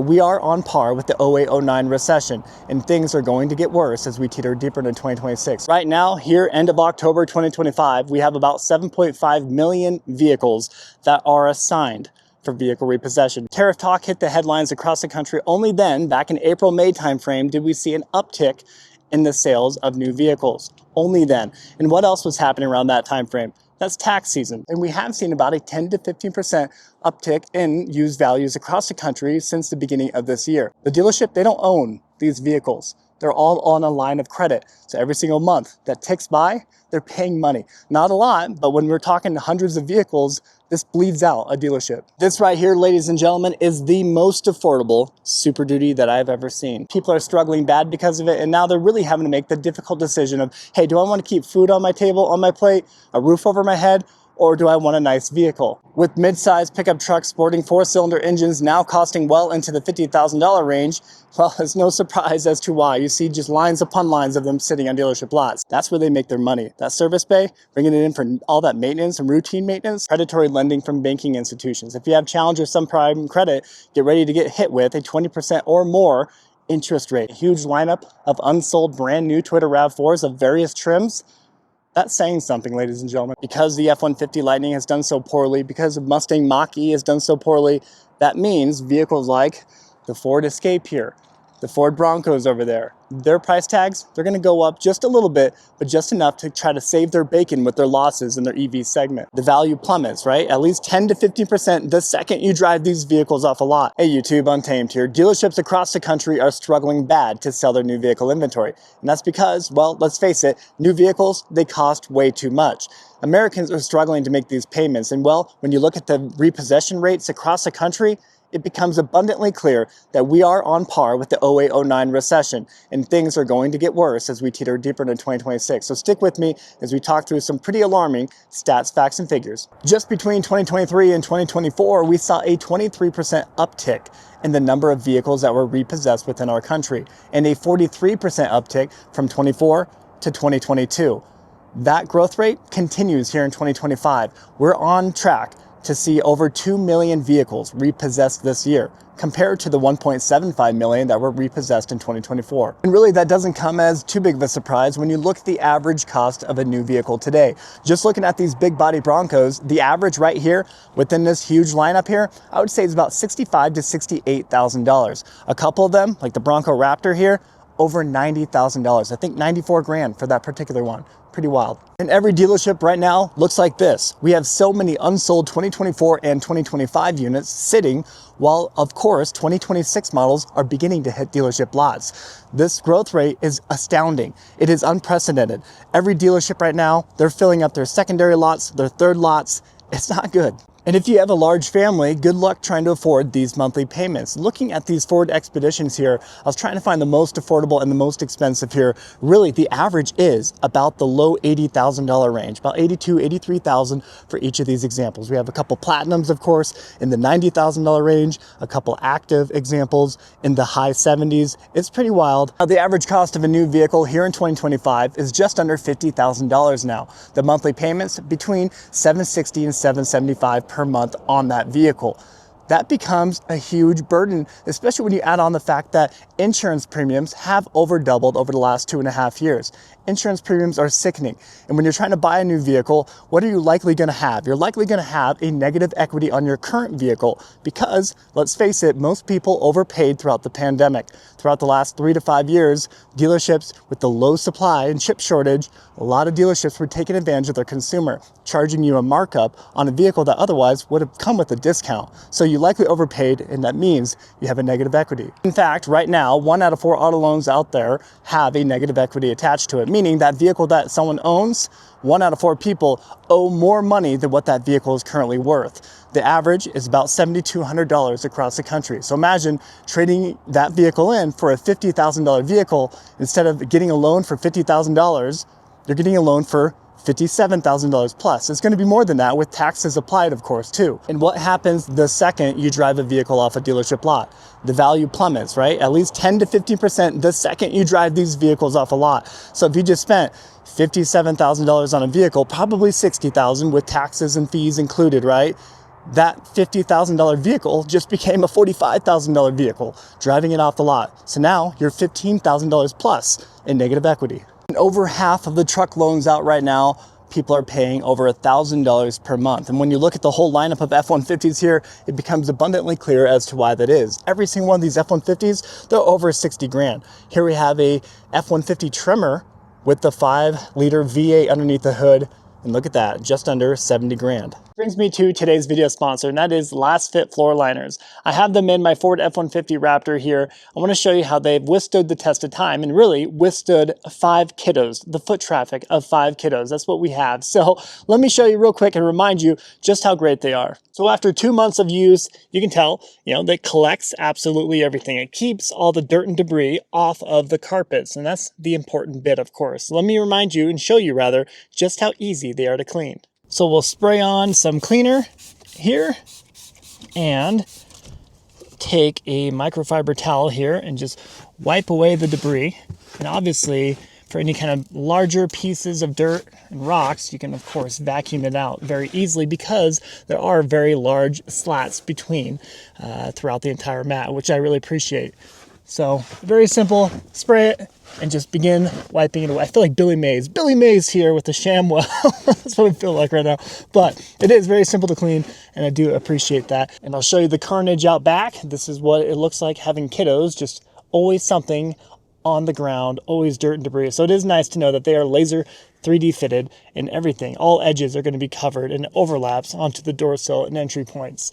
We are on par with the 08-09 recession, and things are going to get worse as we teeter deeper into 2026. Right now, here, end of October 2025, we have about 7.5 million vehicles that are assigned for vehicle repossession. Tariff talk hit the headlines across the country. Only then, back in April-May timeframe, did we see an uptick in the sales of new vehicles. Only then. And what else was happening around that timeframe? That's tax season. And we have seen about a 10 to 15% uptick in used values across the country since the beginning of this year. The dealership, they don't own these vehicles. They're all on a line of credit. So every single month that ticks by, they're paying money. Not a lot, but when we're talking hundreds of vehicles, this bleeds out a dealership. This right here, ladies and gentlemen, is the most affordable Super Duty that I've ever seen. People are struggling bad because of it, and now they're really having to make the difficult decision of, hey, do I want to keep food on my table, on my plate, a roof over my head, or do I want a nice vehicle? With mid-size pickup trucks sporting 4-cylinder engines now costing well into the $50,000 range, well, it's no surprise as to why. You see just lines upon lines of them sitting on dealership lots. That's where they make their money. That service bay, bringing it in for all that maintenance and routine maintenance, predatory lending from banking institutions. If you have challenge or subprime credit, get ready to get hit with a 20% or more interest rate. A huge lineup of unsold brand new Toyota RAV4s of various trims. That's saying something, ladies and gentlemen. Because the F-150 Lightning has done so poorly, because of Mustang Mach-E has done so poorly, that means vehicles like the Ford Escape here, the Ford Broncos over there, their price tags, they're going to go up just a little bit, but just enough to try to save their bacon with their losses in their EV segment. The value plummets, right? At least 10 to 15% the second you drive these vehicles off a lot. Hey YouTube, Untamed here. Dealerships across the country are struggling bad to sell their new vehicle inventory. And that's because, well, let's face it, new vehicles, they cost way too much. Americans are struggling to make these payments. And well, when you look at the repossession rates across the country, it becomes abundantly clear that we are on par with the 08-09 recession, and things are going to get worse as we teeter deeper into 2026. So stick with me as we talk through some pretty alarming stats, facts, and figures. Just between 2023 and 2024, we saw a 23% uptick in the number of vehicles that were repossessed within our country, and a 43% uptick from 24 to 2022. That growth rate continues here in 2025. We're on track to see over 2 million vehicles repossessed this year, compared to the 1.75 million that were repossessed in 2024. And really, that doesn't come as too big of a surprise when you look at the average cost of a new vehicle today. Just looking at these big body Broncos, the average right here within this huge lineup here, I would say is about $65,000 to $68,000. A couple of them, like the Bronco Raptor here, over $90,000. I think 94 grand for that particular one. Pretty wild. And every dealership right now looks like this. We have so many unsold 2024 and 2025 units sitting, while of course 2026 models are beginning to hit dealership lots. This growth rate is astounding. It is unprecedented. Every dealership right now, they're filling up their secondary lots, their third lots. It's not good. And if you have a large family, good luck trying to afford these monthly payments. Looking at these Ford Expeditions here, I was trying to find the most affordable and the most expensive here. Really, the average is about the low $80,000 range, about $82,000, $83,000 for each of these examples. We have a couple Platinums, of course, in the $90,000 range, a couple active examples in the high 70s. It's pretty wild. Now, the average cost of a new vehicle here in 2025 is just under $50,000 now. The monthly payments between $760 and $775 per month on that vehicle. That becomes a huge burden, especially when you add on the fact that insurance premiums have over doubled over the last 2.5 years. Insurance premiums are sickening. And when you're trying to buy a new vehicle, what are you likely going to have? You're likely going to have a negative equity on your current vehicle because, let's face it, most people overpaid throughout the pandemic. Throughout the last 3 to 5 years, dealerships with the low supply and chip shortage, a lot of dealerships were taking advantage of their consumer, charging you a markup on a vehicle that otherwise would have come with a discount. So you likely overpaid, and that means you have a negative equity. In fact, right now, 1 out of 4 auto loans out there have a negative equity attached to it, meaning that vehicle that someone owns, 1 out of 4 people owe more money than what that vehicle is currently worth. The average is about $7,200 across the country. So imagine trading that vehicle in for a $50,000 vehicle. Instead of getting a loan for $50,000, you're getting a loan for $57,000 plus. It's going to be more than that with taxes applied, of course, too. And what happens the second you drive a vehicle off a dealership lot? The value plummets, right? At least 10 to 15% the second you drive these vehicles off a lot. So if you just spent $57,000 on a vehicle, probably $60,000 with taxes and fees included, right? that $50,000 vehicle just became a $45,000 vehicle, driving it off the lot. So now you're $15,000 plus in negative equity. And over half of the truck loans out right now, people are paying over $1,000 per month. And when you look at the whole lineup of F-150s here, it becomes abundantly clear as to why that is. Every single one of these F-150s, they're over 60 grand. Here we have a F-150 trimmer with the 5-liter V8 underneath the hood. And look at that, just under 70 grand. Brings me to today's video sponsor, and that is Last Fit Floor Liners. I have them in my Ford F-150 Raptor here. I want to show you how they've withstood the test of time and really withstood 5 kiddos, the foot traffic of 5 kiddos. That's what we have. So let me show you real quick and remind you just how great they are. So after 2 months of use, you can tell, that collects absolutely everything. It keeps all the dirt and debris off of the carpets, and that's the important bit, of course. Let me remind you, and show you rather, just how easy they are to clean. So we'll spray on some cleaner here and take a microfiber towel here and just wipe away the debris. And obviously, for any kind of larger pieces of dirt and rocks, you can of course vacuum it out very easily because there are very large slats between throughout the entire mat, which I really appreciate. So very simple, spray it and just begin wiping it away. I feel like Billy Mays here with the ShamWell. That's what I feel like right now. But it is very simple to clean, and I do appreciate that. And I'll show you the carnage out back. This is what it looks like having kiddos, just always something on the ground, always dirt and debris. So it is nice to know that they are laser 3D fitted and everything. All edges are going to be covered and overlaps onto the door sill and entry points.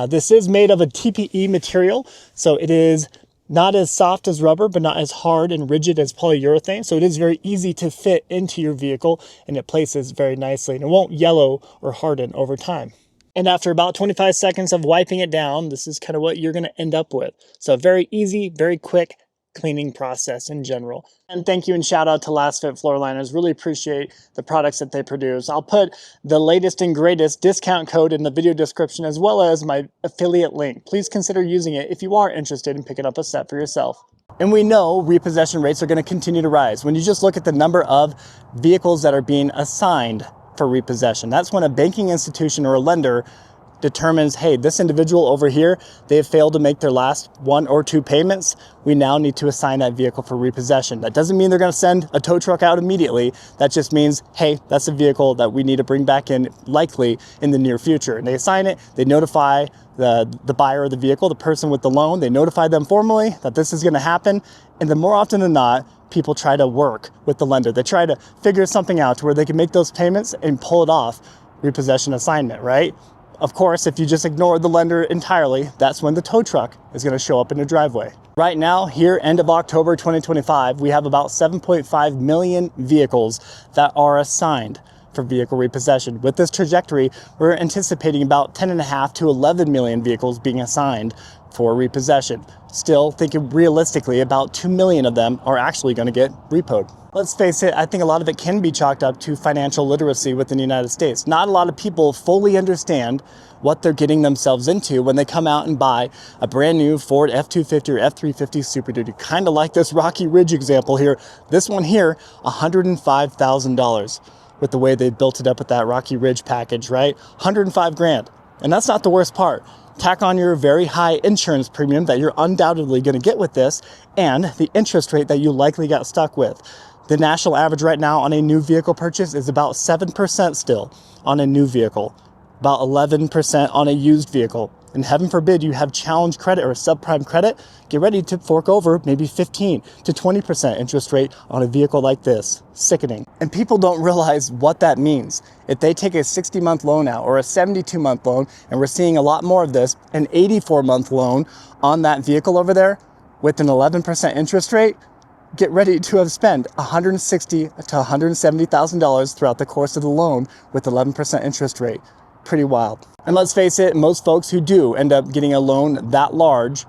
This is made of a TPE material, so it is not as soft as rubber, but not as hard and rigid as polyurethane. So it is very easy to fit into your vehicle, and it places very nicely, and it won't yellow or harden over time. And after about 25 seconds of wiping it down, this is kind of what you're going to end up with. So very easy, very quick cleaning process in general. And thank you and shout out to Last Fit Floor Liners. Really appreciate the products that they produce. I'll put the latest and greatest discount code in the video description, as well as my affiliate link. Please consider using it if you are interested in picking up a set for yourself. And we know repossession rates are going to continue to rise. When you just look at the number of vehicles that are being assigned for repossession, that's when a banking institution or a lender determines, hey, this individual over here, they have failed to make their last 1 or 2 payments. We now need to assign that vehicle for repossession. That doesn't mean they're going to send a tow truck out immediately. That just means, hey, that's a vehicle that we need to bring back in likely in the near future. And they assign it, they notify the buyer of the vehicle, the person with the loan, they notify them formally that this is going to happen. And then more often than not, people try to work with the lender. They try to figure something out to where they can make those payments and pull it off repossession assignment, right? Of course, if you just ignore the lender entirely, that's when the tow truck is going to show up in your driveway. Right now, here, end of October 2025, we have about 7.5 million vehicles that are assigned for vehicle repossession. With this trajectory, we're anticipating about 10.5 to 11 million vehicles being assigned for repossession. Still thinking realistically, about 2 million of them are actually going to get repoed. Let's face it, I think a lot of it can be chalked up to financial literacy within the United States. Not a lot of people fully understand what they're getting themselves into when they come out and buy a brand new Ford F-250 or F-350 Super Duty. Kind of like this Rocky Ridge example here. This one here, $105,000 with the way they built it up with that Rocky Ridge package, right? 105 grand. And that's not the worst part. Tack on your very high insurance premium that you're undoubtedly going to get with this, and the interest rate that you likely got stuck with. The national average right now on a new vehicle purchase is about 7% still on a new vehicle, about 11% on a used vehicle. And heaven forbid you have challenge credit or subprime credit, get ready to fork over maybe 15 to 20% interest rate on a vehicle like this. Sickening. And people don't realize what that means. If they take a 60-month loan out or a 72-month loan, and we're seeing a lot more of this, an 84-month loan on that vehicle over there with an 11% interest rate, get ready to have spent $160,000 to $170,000 throughout the course of the loan with 11% interest rate. Pretty wild. And let's face it, most folks who do end up getting a loan that large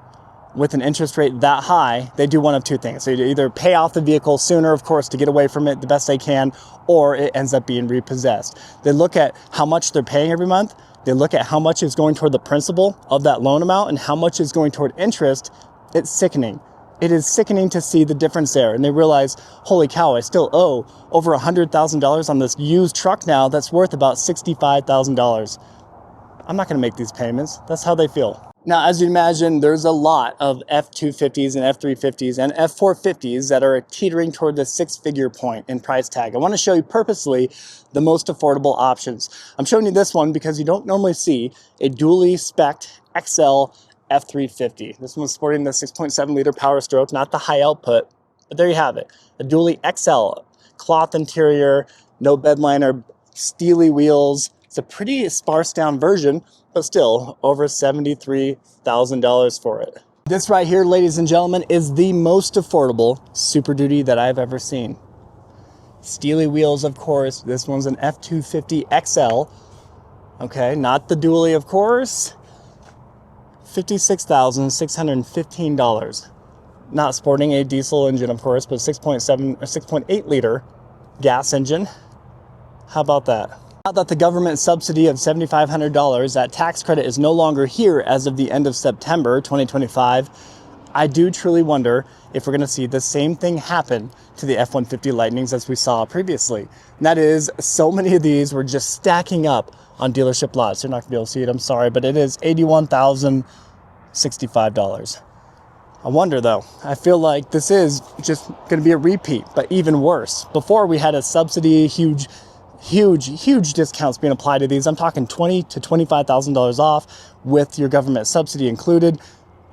with an interest rate that high, they do one of two things. So you either pay off the vehicle sooner, of course, to get away from it the best they can, or it ends up being repossessed. They look at how much they're paying every month. They look at how much is going toward the principal of that loan amount and how much is going toward interest. It's sickening. It is sickening to see the difference there. And they realize, holy cow, I still owe over $100,000 on this used truck now that's worth about $65,000. I'm not gonna make these payments. That's how they feel. Now, as you imagine, there's a lot of F-250s and F-350s and F-450s that are teetering toward the six-figure point in price tag. I want to show you purposely the most affordable options. I'm showing you this one because you don't normally see a dually spec'd XL F-350. This one's sporting the 6.7 liter power stroke, not the high output, but there you have it. A dually XL, cloth interior, no bed liner, steely wheels. It's a pretty sparse down version, but still over $73,000 for it. This right here, ladies and gentlemen, is the most affordable Super Duty that I've ever seen. Steely wheels, of course. This one's an F-250 XL. Okay, not the dually, of course. $56,615. Not sporting a diesel engine, of course, but 6.7 or 6.8 liter gas engine. How about that? Now that the government subsidy of $7,500, that tax credit is no longer here as of the end of September 2025, I do truly wonder if we're going to see the same thing happen to the F-150 Lightnings as we saw previously. And that is, so many of these were just stacking up on dealership lots. You're not going to be able to see it, I'm sorry, but it is $81,065. I wonder though, I feel like this is just going to be a repeat, but even worse. Before we had a subsidy, huge discounts being applied to these. I'm talking $20,000 to $25,000 off with your government subsidy included,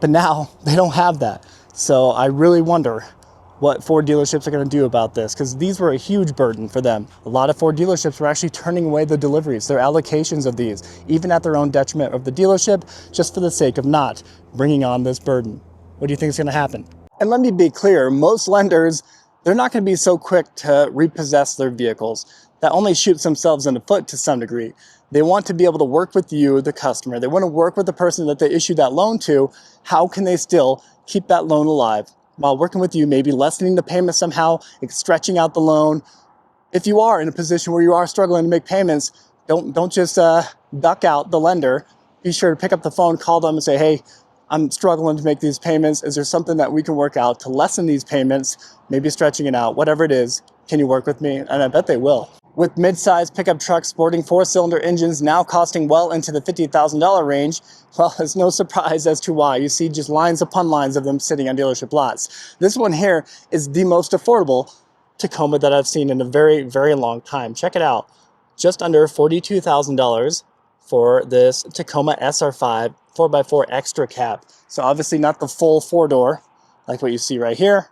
but now they don't have that. So I really wonder what Ford dealerships are going to do about this, because these were a huge burden for them. A lot of Ford dealerships were actually turning away the deliveries, their allocations of these, even at their own detriment of the dealership, just for the sake of not bringing on this burden. What do you think is going to happen? And let me be clear, most lenders, they're not going to be so quick to repossess their vehicles. That only shoots themselves in the foot to some degree. They want to be able to work with you, the customer. They want to work with the person that they issued that loan to. How can they still keep that loan alive while working with you, maybe lessening the payment somehow, stretching out the loan? If you are in a position where you are struggling to make payments, don't just duck out the lender. Be sure to pick up the phone, call them and say, hey, I'm struggling to make these payments. Is there something that we can work out to lessen these payments? Maybe stretching it out, whatever it is. Can you work with me? And I bet they will. With mid-size pickup trucks sporting 4-cylinder engines now costing well into the $50,000 range, well, it's no surprise as to why. You see just lines upon lines of them sitting on dealership lots. This one here is the most affordable Tacoma that I've seen in a very, very long time. Check it out. Just under $42,000 for this Tacoma SR5 4x4 extra cab. So obviously not the full four-door like what you see right here.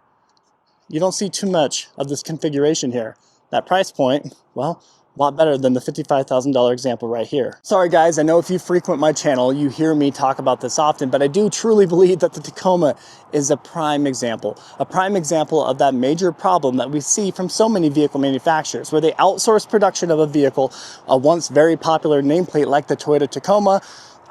You don't see too much of this configuration here. That price point, well, a lot better than the $55,000 example right here. Sorry guys, I know if you frequent my channel, you hear me talk about this often, but I do truly believe that the Tacoma is a prime example of that major problem that we see from so many vehicle manufacturers, where they outsource production of a vehicle, a once very popular nameplate like the Toyota Tacoma,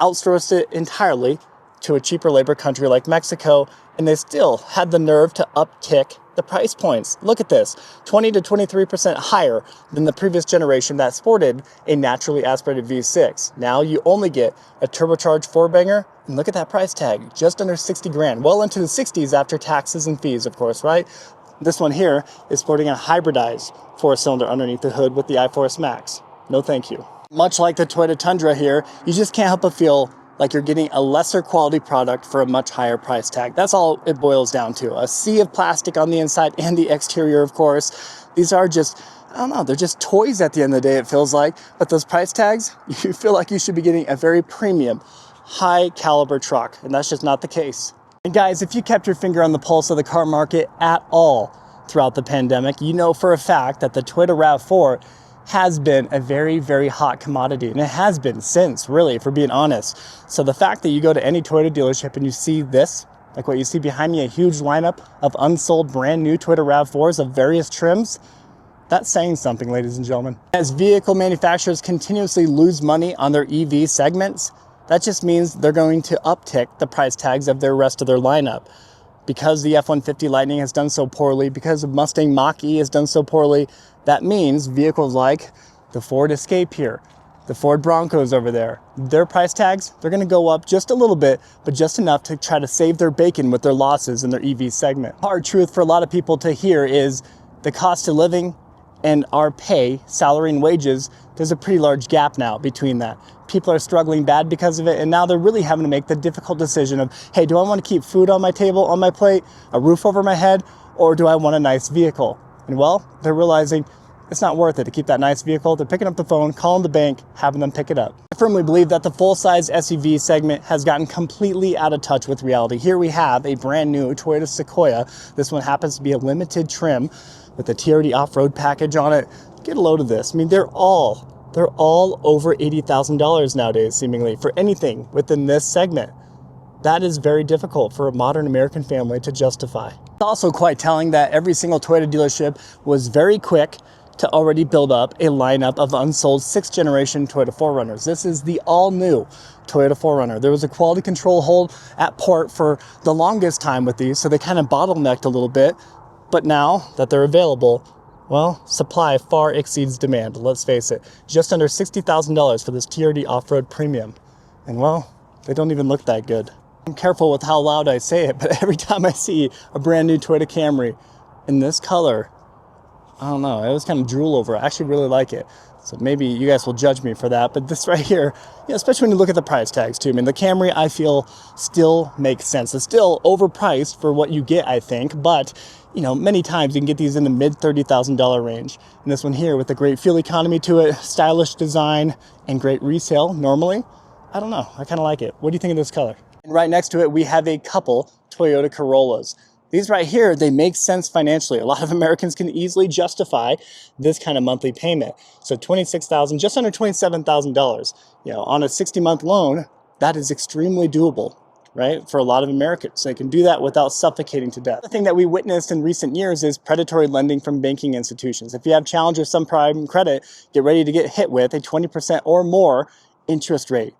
outsourced it entirely to a cheaper labor country like Mexico, and they still had the nerve to uptick the price points. Look at this, 20 to 23% higher than the previous generation that sported a naturally aspirated V6. Now you only get a turbocharged four-banger, and look at that price tag, just under 60 grand, well into the 60s after taxes and fees, of course, right? This one here is sporting a hybridized four-cylinder underneath the hood with the iForce Max. No thank you. Much like the Toyota Tundra here, you just can't help but feel like you're getting a lesser quality product for a much higher price tag. That's all it boils down to. A sea of plastic on the inside and the exterior, of course. These are just, I don't know, they're just toys at the end of the day, it feels like. But those price tags, you feel like you should be getting a very premium, high caliber truck, and that's just not the case. And guys, if you kept your finger on the pulse of the car market at all throughout the pandemic, you know for a fact that the Toyota RAV4 has been a very, very hot commodity, and it has been since, really, if we're being honest. So the fact that you go to any Toyota dealership and you see this, like what you see behind me, a huge lineup of unsold brand new Toyota RAV4s of various trims, that's saying something, ladies and gentlemen. As vehicle manufacturers continuously lose money on their EV segments, that just means they're going to uptick the price tags of the rest of their lineup. Because the F-150 Lightning has done so poorly, because the Mustang Mach-E has done so poorly, that means vehicles like the Ford Escape here, the Ford Broncos over there, their price tags, they're gonna go up just a little bit, but just enough to try to save their bacon with their losses in their EV segment. Hard truth for a lot of people to hear is the cost of living and our pay, salary and wages, there's a pretty large gap now between that. People are struggling bad because of it, and now they're really having to make the difficult decision of, hey, do I want to keep food on my table, on my plate, a roof over my head, or do I want a nice vehicle? And well, they're realizing it's not worth it to keep that nice vehicle. They're picking up the phone, calling the bank, having them pick it up. I firmly believe that the full-size SUV segment has gotten completely out of touch with reality. Here we have a brand new Toyota Sequoia. This one happens to be a limited trim with a TRD off-road package on it. Get a load of this. I mean, they're all over $80,000 nowadays, seemingly, for anything within this segment. That is very difficult for a modern American family to justify. It's also quite telling that every single Toyota dealership was very quick to already build up a lineup of unsold 6th generation Toyota 4Runners. This is the all-new Toyota 4Runner. There was a quality control hold at port for the longest time with these, so they kind of bottlenecked a little bit. But now that they're available, well, supply far exceeds demand, let's face it. Just under $60,000 for this TRD off-road premium. And well, they don't even look that good. I'm careful with how loud I say it, but every time I see a brand new Toyota Camry in this color, I don't know, I always kind of drool over it. I actually really like it. So maybe you guys will judge me for that. But this right here, especially when you look at the price tags too. I mean, the Camry, I feel, still makes sense. It's still overpriced for what you get, I think. But, many times you can get these in the mid $30,000 range. And this one here with a great fuel economy to it, stylish design, and great resale normally, I don't know. I kind of like it. What do you think of this color? And right next to it, we have a couple Toyota Corollas. These right here, they make sense financially. A lot of Americans can easily justify this kind of monthly payment. So $26,000, just under $27,000, on a 60-month loan, that is extremely doable, right? For a lot of Americans. They can do that without suffocating to death. The thing that we witnessed in recent years is predatory lending from banking institutions. If you have challenge or subprime credit, get ready to get hit with a 20% or more interest rate.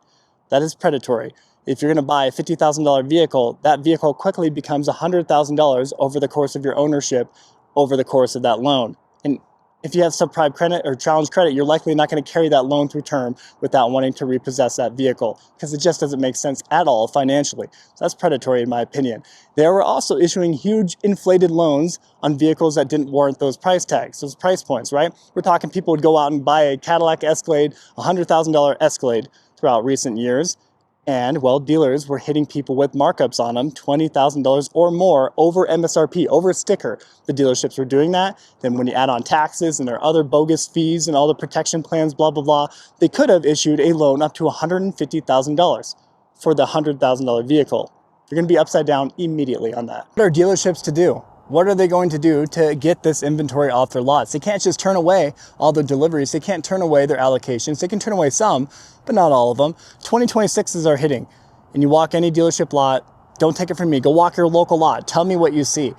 That is predatory. If you're going to buy a $50,000 vehicle, that vehicle quickly becomes $100,000 over the course of your ownership, over the course of that loan. And if you have subprime credit or challenge credit, you're likely not going to carry that loan through term without wanting to repossess that vehicle because it just doesn't make sense at all financially. So that's predatory in my opinion. They were also issuing huge inflated loans on vehicles that didn't warrant those price tags, those price points, right? We're talking people would go out and buy a Cadillac Escalade, $100,000 Escalade throughout recent years. And, well, dealers were hitting people with markups on them, $20,000 or more over MSRP, over a sticker. The dealerships were doing that. Then when you add on taxes and their other bogus fees and all the protection plans, blah, blah, blah, they could have issued a loan up to $150,000 for the $100,000 vehicle. You're going to be upside down immediately on that. What are dealerships to do? What are they going to do to get this inventory off their lots? They can't just turn away all the deliveries. They can't turn away their allocations. They can turn away some, but not all of them. 2026s are hitting, and you walk any dealership lot, don't take it from me, go walk your local lot. Tell me what you see.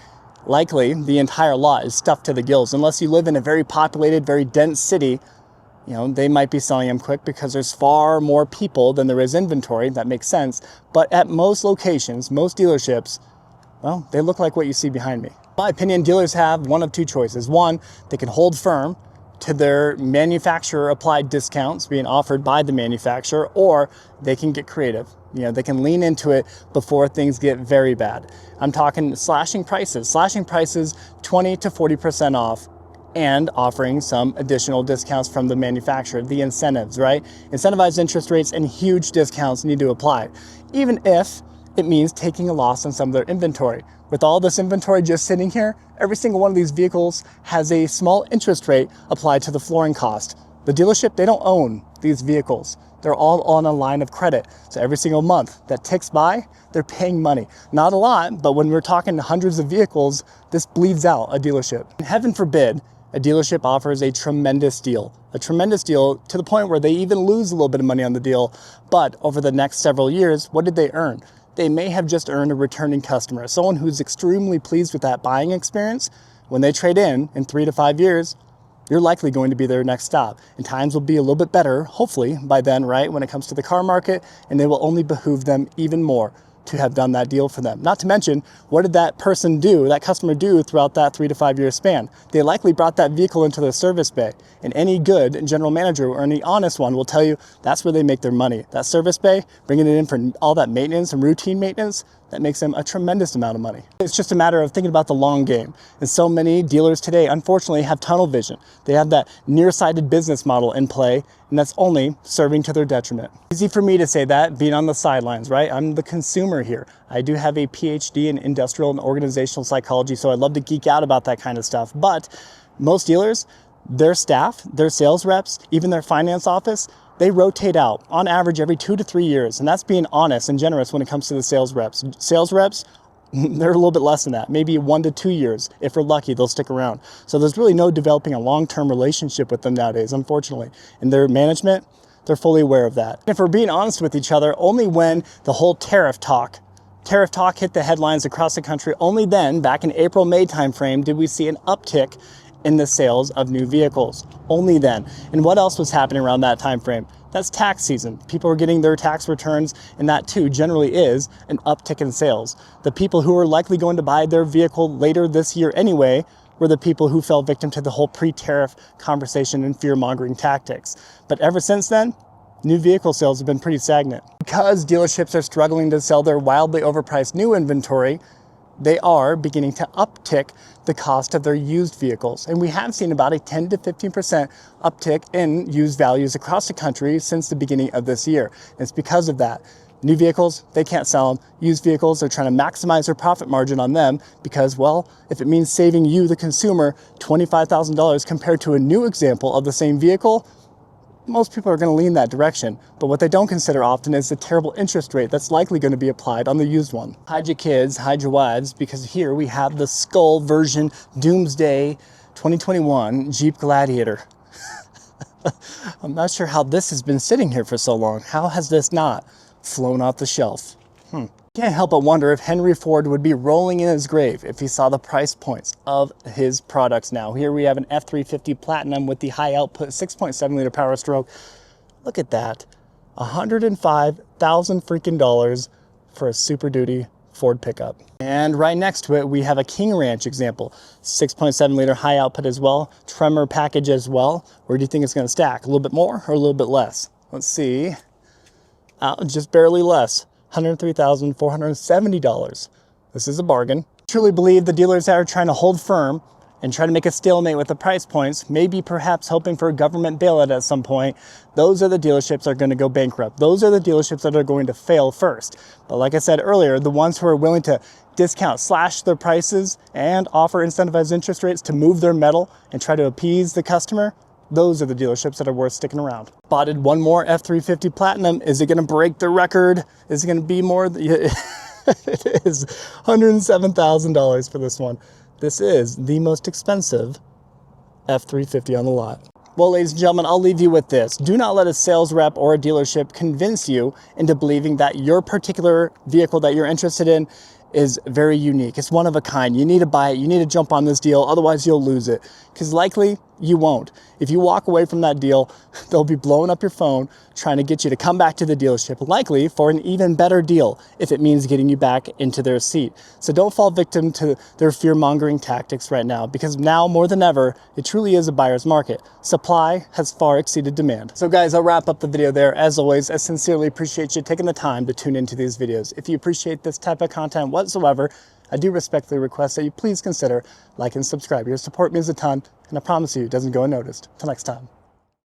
Likely, the entire lot is stuffed to the gills. Unless you live in a very populated, very dense city, they might be selling them quick because there's far more people than there is inventory. That makes sense. But at most locations, most dealerships, well, they look like what you see behind me. In my opinion, dealers have one of two choices. One, they can hold firm to their manufacturer applied discounts being offered by the manufacturer, or they can get creative. They can lean into it before things get very bad. I'm talking slashing prices 20 to 40% off, and offering some additional discounts from the manufacturer, the incentives, right? Incentivized interest rates and huge discounts need to apply, even if it means taking a loss on some of their inventory. With all this inventory just sitting here, every single one of these vehicles has a small interest rate applied to the flooring cost. The dealership, they don't own these vehicles. They're all on a line of credit. So every single month that ticks by, they're paying money. Not a lot, but when we're talking hundreds of vehicles, this bleeds out a dealership. And heaven forbid, a dealership offers a tremendous deal to the point where they even lose a little bit of money on the deal. But over the next several years, what did they earn? They may have just earned a returning customer, someone who's extremely pleased with that buying experience. When they trade in 3 to 5 years, you're likely going to be their next stop. And times will be a little bit better, hopefully, by then, right, when it comes to the car market, and it will only behoove them even more to have done that deal for them. Not to mention, what did that person do, that customer do throughout that 3 to 5 year span? They likely brought that vehicle into the service bay, and any good general manager or any honest one will tell you that's where they make their money. That service bay, bringing it in for all that maintenance and routine maintenance, that makes them a tremendous amount of money. It's just a matter of thinking about the long game. And so many dealers today, unfortunately, have tunnel vision. They have that nearsighted business model in play, and that's only serving to their detriment. Easy for me to say that, being on the sidelines, right? I'm the consumer here. I do have a PhD in industrial and organizational psychology, so I love to geek out about that kind of stuff. But most dealers, their staff, their sales reps, even their finance office, they rotate out on average every 2 to 3 years. And that's being honest and generous when it comes to the sales reps. Sales reps, they're a little bit less than that, maybe 1 to 2 years. If we're lucky, they'll stick around. So there's really no developing a long-term relationship with them nowadays, unfortunately. And their management, they're fully aware of that. If we're being honest with each other, only when the whole tariff talk hit the headlines across the country, only then, back in April, May timeframe, did we see an uptick in the sales of new vehicles. Only then. And what else was happening around that time frame? That's tax season. People are getting their tax returns, and that too generally is an uptick in sales. The people who are likely going to buy their vehicle later this year anyway were the people who fell victim to the whole pre-tariff conversation and fear-mongering tactics. But ever since then, new vehicle sales have been pretty stagnant. Because dealerships are struggling to sell their wildly overpriced new inventory, they are beginning to uptick the cost of their used vehicles. And we have seen about a 10 to 15% uptick in used values across the country since the beginning of this year. And it's because of that. New vehicles, they can't sell them. Used vehicles, they're trying to maximize their profit margin on them because, well, if it means saving you, the consumer, $25,000 compared to a new example of the same vehicle, most people are going to lean that direction. But what they don't consider often is the terrible interest rate that's likely going to be applied on the used one. Hide your kids, hide your wives, because here we have the Skull version Doomsday 2021 Jeep Gladiator. I'm not sure how this has been sitting here for so long. How has this not flown off the shelf? Can't help but wonder if Henry Ford would be rolling in his grave if he saw the price points of his products now. Here we have an F350 Platinum with the high output 6.7 liter power stroke. Look at that. $105,000 freaking dollars for a Super Duty Ford pickup. And right next to it, we have a King Ranch example. 6.7 liter high output as well. Tremor package as well. Where do you think it's going to stack? A little bit more or a little bit less? Let's see. Just barely less. $103,470. This is a bargain. I truly believe the dealers that are trying to hold firm and try to make a stalemate with the price points, maybe perhaps hoping for a government bailout at some point, those are the dealerships that are going to go bankrupt. Those are the dealerships that are going to fail first. But like I said earlier, the ones who are willing to discount, slash their prices, and offer incentivized interest rates to move their metal and try to appease the customer, those are the dealerships that are worth sticking around. Spotted one more F350 Platinum. Is it going to break the record? Is it going to be more? It is $107,000 for this one. This is the most expensive F350 on the lot. Well, ladies and gentlemen, I'll leave you with this. Do not let a sales rep or a dealership convince you into believing that your particular vehicle that you're interested in is very unique. It's one of a kind. You need to buy it. You need to jump on this deal. Otherwise, you'll lose it. Because likely you won't. If you walk away from that deal, they'll be blowing up your phone trying to get you to come back to the dealership, likely for an even better deal if it means getting you back into their seat. So don't fall victim to their fear-mongering tactics right now, because now more than ever, it truly is a buyer's market. Supply has far exceeded demand. So guys, I'll wrap up the video there. As always, I sincerely appreciate you taking the time to tune into these videos. If you appreciate this type of content whatsoever, I do respectfully request that you please consider like and subscribe. Your support means a ton, and I promise you it doesn't go unnoticed. Till next time.